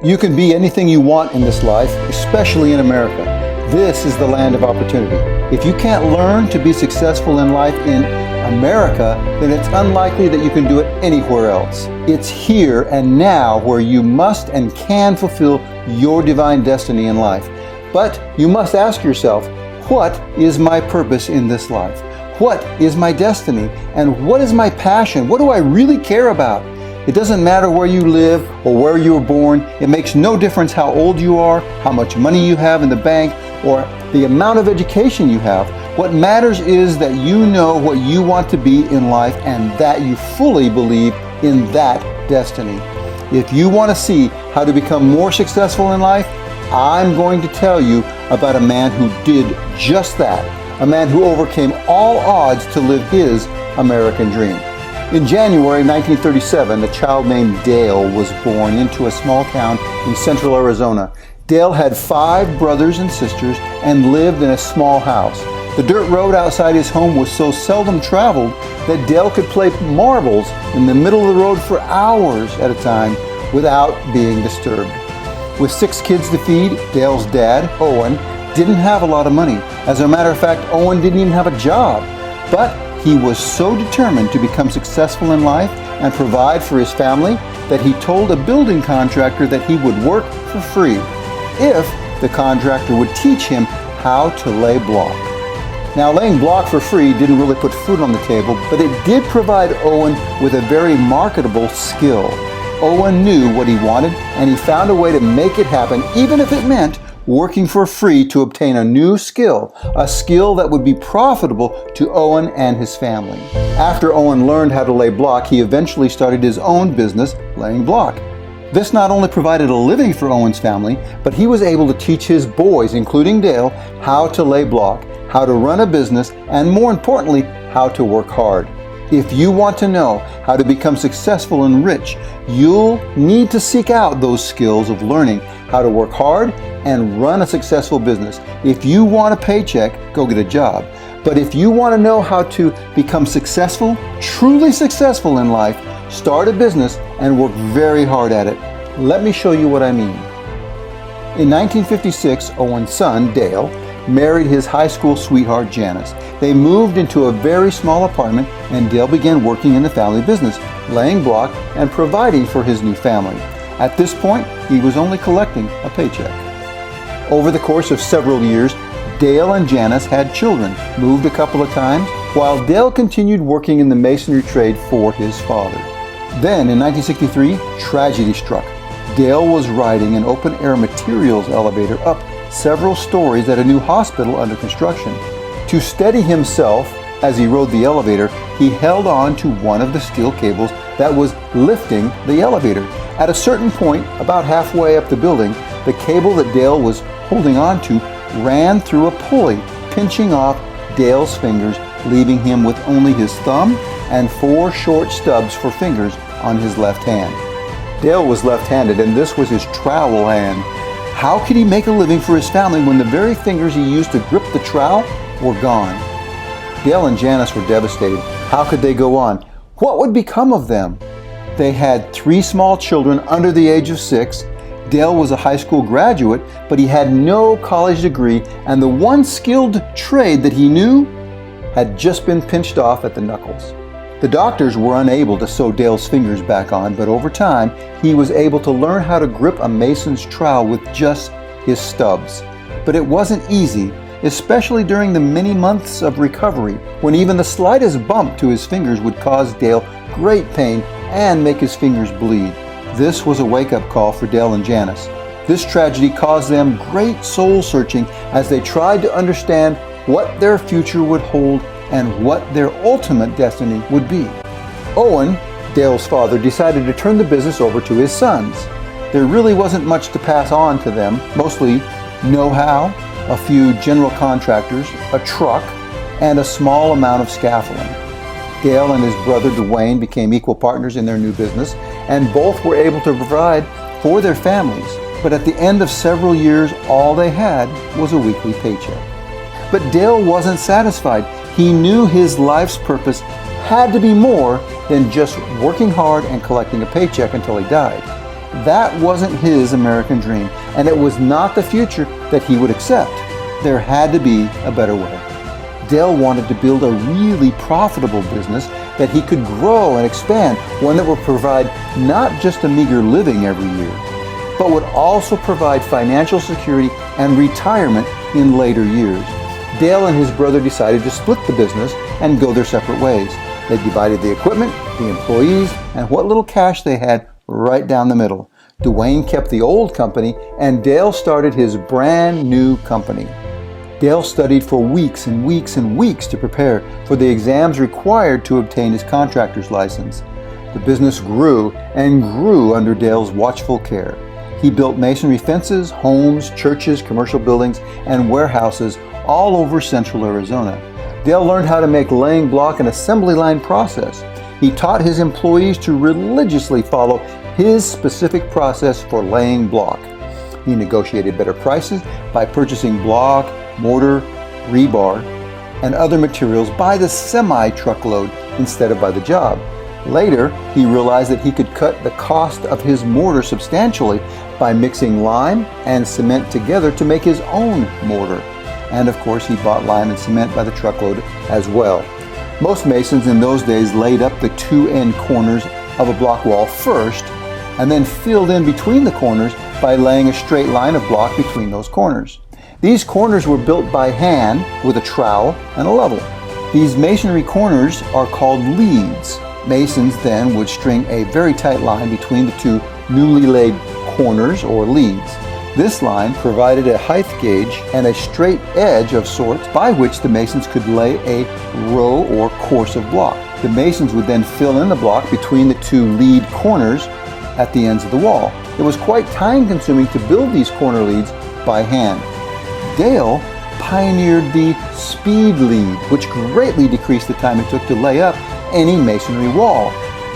You can be anything you want in this life, especially in America. This is the land of opportunity. If you can't learn to be successful in life in America, then it's unlikely that you can do it anywhere else. It's here and now where you must and can fulfill your divine destiny in life. But you must ask yourself, what is my purpose in this life? What is my destiny? And what is my passion? What do I really care about? It doesn't matter where you live or where you were born. It makes no difference how old you are, how much money you have in the bank, or the amount of education you have. What matters is that you know what you want to be in life and that you fully believe in that destiny. If you want to see how to become more successful in life, I'm going to tell you about a man who did just that. A man who overcame all odds to live his American dream. In January 1937, a child named Dale was born into a small town in central Arizona. Dale had 5 brothers and sisters and lived in a small house. The dirt road outside his home was so seldom traveled that Dale could play marbles in the middle of the road for hours at a time without being disturbed. With 6 kids to feed, Dale's dad, Owen, didn't have a lot of money. As a matter of fact, Owen didn't even have a job. But he was so determined to become successful in life and provide for his family that he told a building contractor that he would work for free if the contractor would teach him how to lay block. Now, laying block for free didn't really put food on the table, but it did provide Owen with a very marketable skill. Owen knew what he wanted, and he found a way to make it happen, even if it meant working for free to obtain a new skill, a skill that would be profitable to Owen and his family. After Owen learned how to lay block, he eventually started his own business laying block. This not only provided a living for Owen's family, but he was able to teach his boys, including Dale, how to lay block, how to run a business, and more importantly, how to work hard. If you want to know how to become successful and rich, you'll need to seek out those skills of learning how to work hard and run a successful business. If you want a paycheck, go get a job. But if you want to know how to become successful, truly successful in life, start a business and work very hard at it. Let me show you what I mean. In 1956, Owen's son, Dale, married his high school sweetheart, Janice. They moved into a very small apartment and Dale began working in the family business, laying block and providing for his new family. At this point, he was only collecting a paycheck. Over the course of several years, Dale and Janice had children, moved a couple of times, while Dale continued working in the masonry trade for his father. Then, in 1963, tragedy struck. Dale was riding an open-air materials elevator up several stories at a new hospital under construction. To steady himself as he rode the elevator, he held on to one of the steel cables that was lifting the elevator. At a certain point, about halfway up the building, the cable that Dale was holding on to ran through a pulley, pinching off Dale's fingers, leaving him with only his thumb and 4 short stubs for fingers on his left hand. Dale was left-handed, and this was his trowel hand. How could he make a living for his family when the very fingers he used to grip the trowel were gone? Dale and Janice were devastated. How could they go on? What would become of them? They had 3 small children under the age of 6. Dale was a high school graduate, but he had no college degree, and the one skilled trade that he knew had just been pinched off at the knuckles. The doctors were unable to sew Dale's fingers back on, but over time, he was able to learn how to grip a mason's trowel with just his stubs. But it wasn't easy, especially during the many months of recovery, when even the slightest bump to his fingers would cause Dale great pain and make his fingers bleed. This was a wake-up call for Dale and Janice. This tragedy caused them great soul-searching as they tried to understand what their future would hold and what their ultimate destiny would be. Owen, Dale's father, decided to turn the business over to his sons. There really wasn't much to pass on to them, mostly know-how, a few general contractors, a truck, and a small amount of scaffolding. Dale and his brother Dwayne became equal partners in their new business, and both were able to provide for their families. But at the end of several years, all they had was a weekly paycheck. But Dale wasn't satisfied. He knew his life's purpose had to be more than just working hard and collecting a paycheck until he died. That wasn't his American dream, and it was not the future that he would accept. There had to be a better way. Dale wanted to build a really profitable business that he could grow and expand, one that would provide not just a meager living every year, but would also provide financial security and retirement in later years. Dale and his brother decided to split the business and go their separate ways. They divided the equipment, the employees, and what little cash they had right down the middle. Dwayne kept the old company, and Dale started his brand new company. Dale studied for weeks and weeks and weeks to prepare for the exams required to obtain his contractor's license. The business grew and grew under Dale's watchful care. He built masonry fences, homes, churches, commercial buildings, and warehouses all over central Arizona. Dale learned how to make laying block an assembly line process. He taught his employees to religiously follow his specific process for laying block. He negotiated better prices by purchasing block, mortar, rebar, and other materials by the semi-truckload instead of by the job. Later, he realized that he could cut the cost of his mortar substantially by mixing lime and cement together to make his own mortar. And of course, he bought lime and cement by the truckload as well. Most masons in those days laid up the two end corners of a block wall first, and then filled in between the corners by laying a straight line of block between those corners. These corners were built by hand with a trowel and a level. These masonry corners are called leads. Masons then would string a very tight line between the two newly laid corners or leads. This line provided a height gauge and a straight edge of sorts by which the masons could lay a row or course of block. The masons would then fill in the block between the two lead corners at the ends of the wall. It was quite time-consuming to build these corner leads by hand. Dale pioneered the speed lead, which greatly decreased the time it took to lay up any masonry wall.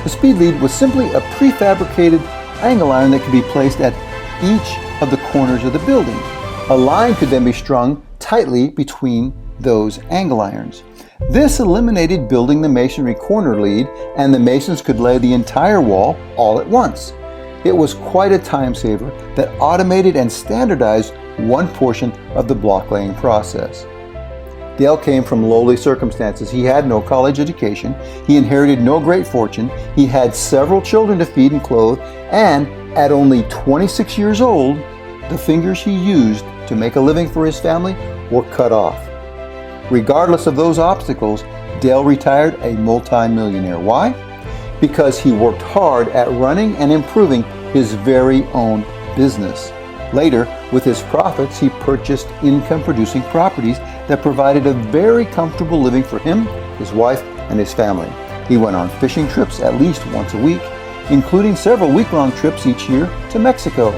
The speed lead was simply a prefabricated angle iron that could be placed at each of the corners of the building. A line could then be strung tightly between those angle irons. This eliminated building the masonry corner lead, and the masons could lay the entire wall all at once. It was quite a time saver that automated and standardized one portion of the block laying process. Dale came from lowly circumstances. He had no college education. He inherited no great fortune. He had several children to feed and clothe, and at only 26 years old, the fingers he used to make a living for his family were cut off. Regardless of those obstacles, Dale retired a multi-millionaire. Why? Because he worked hard at running and improving his very own business. Later, with his profits, he purchased income-producing properties that provided a very comfortable living for him, his wife, and his family. He went on fishing trips at least once a week, including several week-long trips each year to Mexico.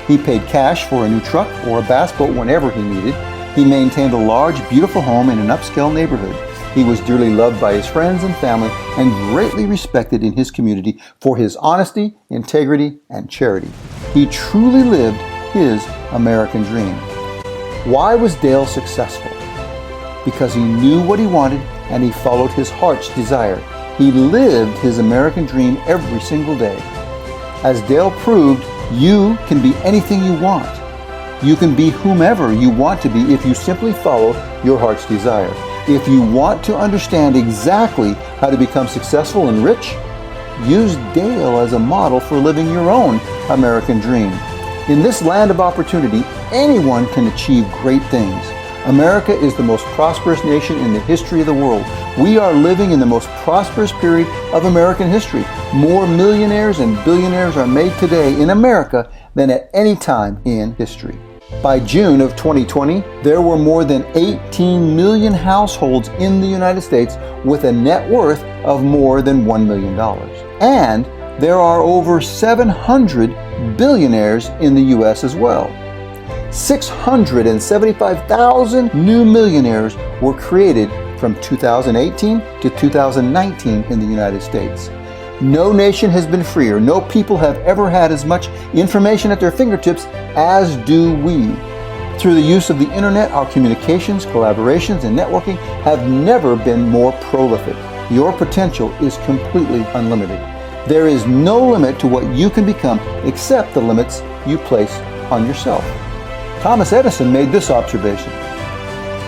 He paid cash for a new truck or a bass boat whenever he needed. He maintained a large, beautiful home in an upscale neighborhood. He was dearly loved by his friends and family and greatly respected in his community for his honesty, integrity, and charity. He truly lived his American dream. Why was Dale successful? Because he knew what he wanted and he followed his heart's desire. He lived his American dream every single day. As Dale proved, you can be anything you want. You can be whomever you want to be if you simply follow your heart's desire. If you want to understand exactly how to become successful and rich, use Dale as a model for living your own American dream. In this land of opportunity, anyone can achieve great things. America is the most prosperous nation in the history of the world. We are living in the most prosperous period of American history. More millionaires and billionaires are made today in America than at any time in history. By June of 2020, there were more than 18 million households in the United States with a net worth of more than $1 million. And there are over 700 billionaires in the U.S. as well. 675,000 new millionaires were created from 2018 to 2019 in the United States. No nation has been freer. No people have ever had as much information at their fingertips as do we. Through the use of the internet, our communications, collaborations, and networking have never been more prolific. Your potential is completely unlimited. There is no limit to what you can become except the limits you place on yourself. Thomas Edison made this observation: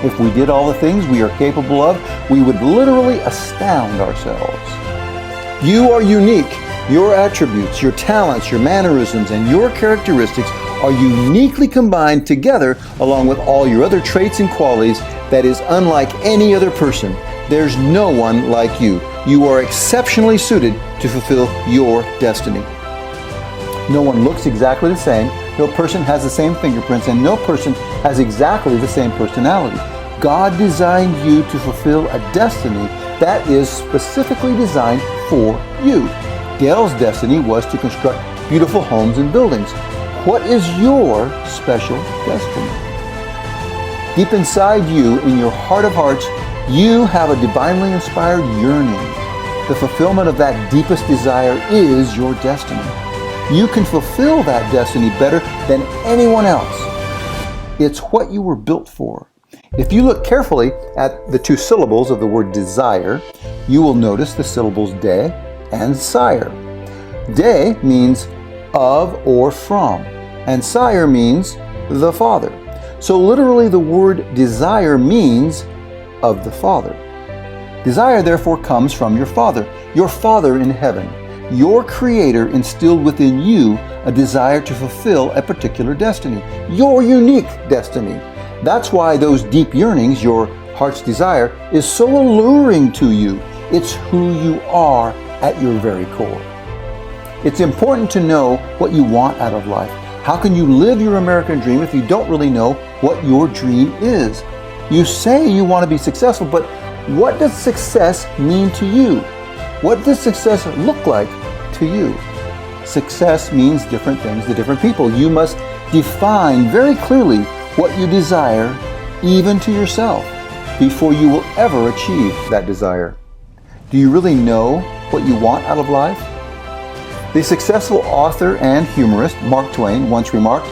if we did all the things we are capable of, we would literally astound ourselves. You are unique. Your attributes, your talents, your mannerisms, and your characteristics are uniquely combined together along with all your other traits and qualities that is unlike any other person. There's no one like you. You are exceptionally suited to fulfill your destiny. No one looks exactly the same. No person has the same fingerprints, and no person has exactly the same personality. God designed you to fulfill a destiny that is specifically designed for you. Gail's destiny was to construct beautiful homes and buildings. What is your special destiny? Deep inside you, in your heart of hearts, you have a divinely inspired yearning. The fulfillment of that deepest desire is your destiny. You can fulfill that destiny better than anyone else. It's what you were built for. If you look carefully at the two syllables of the word desire, you will notice the syllables de and sire. De means of or from, and sire means the Father. So literally the word desire means of the Father. Desire therefore comes from your Father in heaven. Your Creator instilled within you a desire to fulfill a particular destiny, your unique destiny. That's why those deep yearnings, your heart's desire, is so alluring to you. It's who you are at your very core. It's important to know what you want out of life. How can you live your American dream if you don't really know what your dream is? You say you want to be successful, but what does success mean to you? What does success look like to you? Success means different things to different people. You must define very clearly what you desire, even to yourself, before you will ever achieve that desire. Do you really know what you want out of life? The successful author and humorist Mark Twain once remarked,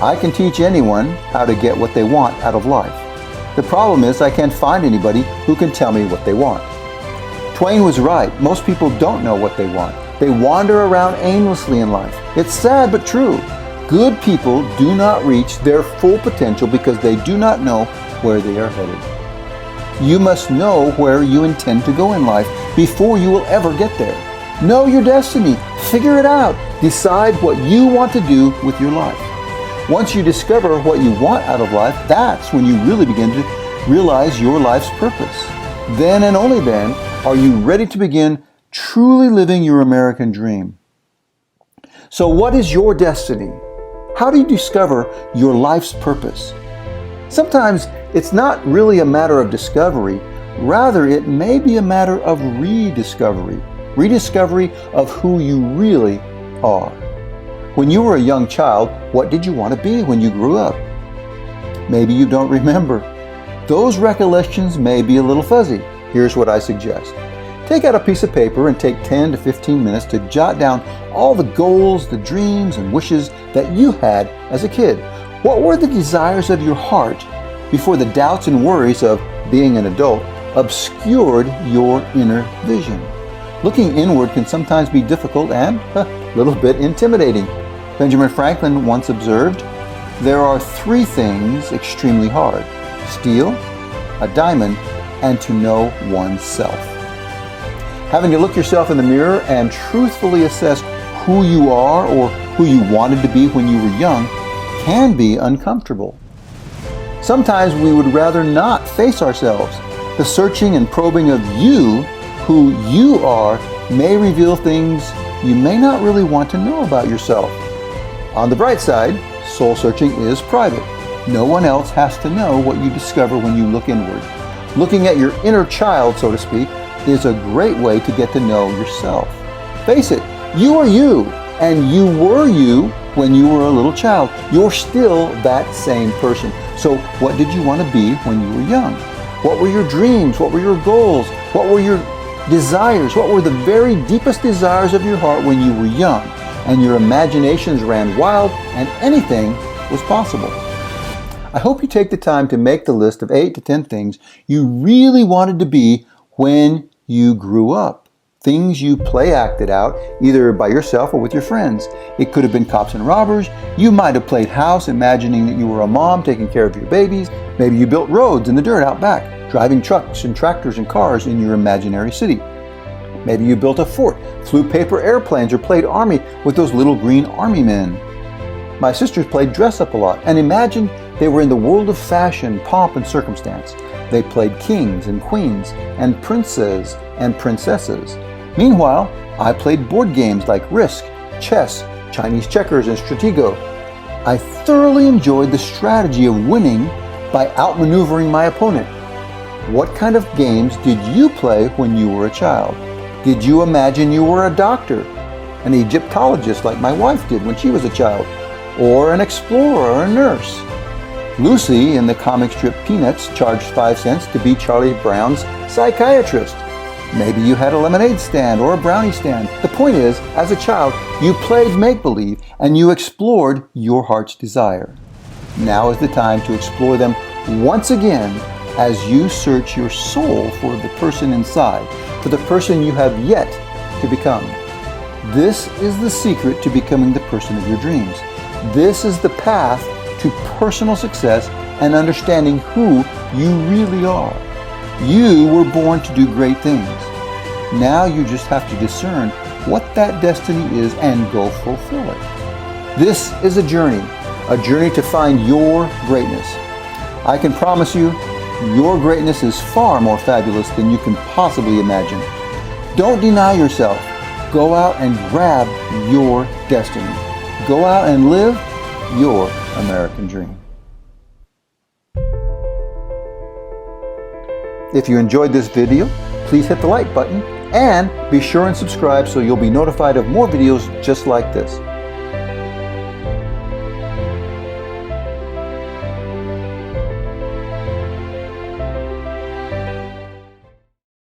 "I can teach anyone how to get what they want out of life. The problem is I can't find anybody who can tell me what they want." Twain was right. Most people don't know what they want. They wander around aimlessly in life. It's sad but true. Good people do not reach their full potential because they do not know where they are headed. You must know where you intend to go in life before you will ever get there. Know your destiny. Figure it out. Decide what you want to do with your life. Once you discover what you want out of life, that's when you really begin to realize your life's purpose. Then and only then are you ready to begin truly living your American dream. So what is your destiny? How do you discover your life's purpose? Sometimes it's not really a matter of discovery. Rather, it may be a matter of rediscovery. Rediscovery of who you really are. When you were a young child, what did you want to be when you grew up? Maybe you don't remember. Those recollections may be a little fuzzy. Here's what I suggest. Take out a piece of paper and take 10 to 15 minutes to jot down all the goals, the dreams, and wishes that you had as a kid. What were the desires of your heart before the doubts and worries of being an adult obscured your inner vision? Looking inward can sometimes be difficult and a little bit intimidating. Benjamin Franklin once observed, "There are three things extremely hard: steel, a diamond, and to know oneself." Having to look yourself in the mirror and truthfully assess who you are or who you wanted to be when you were young can be uncomfortable. Sometimes we would rather not face ourselves. The searching and probing of you, who you are, may reveal things you may not really want to know about yourself. On the bright side, soul searching is private. No one else has to know what you discover when you look inward. Looking at your inner child, so to speak, is a great way to get to know yourself. Face it, you are you, and you were you when you were a little child. You're still that same person. So what did you want to be when you were young? What were your dreams? What were your goals? What were your desires? What were the very deepest desires of your heart when you were young and your imaginations ran wild and anything was possible? I hope you take the time to make the list of 8 to 10 things you really wanted to be when you grew up. things you play acted out, either by yourself or with your friends. It could have been cops and robbers. You might have played house, imagining that you were a mom taking care of your babies. Maybe you built roads in the dirt out back, driving trucks and tractors and cars in your imaginary city. Maybe you built a fort, flew paper airplanes, or played army with those little green army men. My sisters played dress up a lot and imagined they were in the world of fashion, pomp, and circumstance. They played kings and queens and princes and princesses. Meanwhile, I played board games like Risk, chess, Chinese checkers, and Stratego. I thoroughly enjoyed the strategy of winning by outmaneuvering my opponent. What kind of games did you play when you were a child? Did you imagine you were a doctor, an Egyptologist like my wife did when she was a child, or an explorer or a nurse? Lucy in the comic strip Peanuts charged 5 cents to be Charlie Brown's psychiatrist. Maybe you had a lemonade stand or a brownie stand. The point is, as a child, you played make-believe and you explored your heart's desire. Now is the time to explore them once again as you search your soul for the person inside, for the person you have yet to become. This is the secret to becoming the person of your dreams. This is the path to personal success and understanding who you really are. You were born to do great things. Now you just have to discern what that destiny is and go fulfill it. This is a journey to find your greatness. I can promise you, your greatness is far more fabulous than you can possibly imagine. Don't deny yourself. Go out and grab your destiny. Go out and live your American dream. If you enjoyed this video, please hit the like button and be sure and subscribe so you'll be notified of more videos just like this.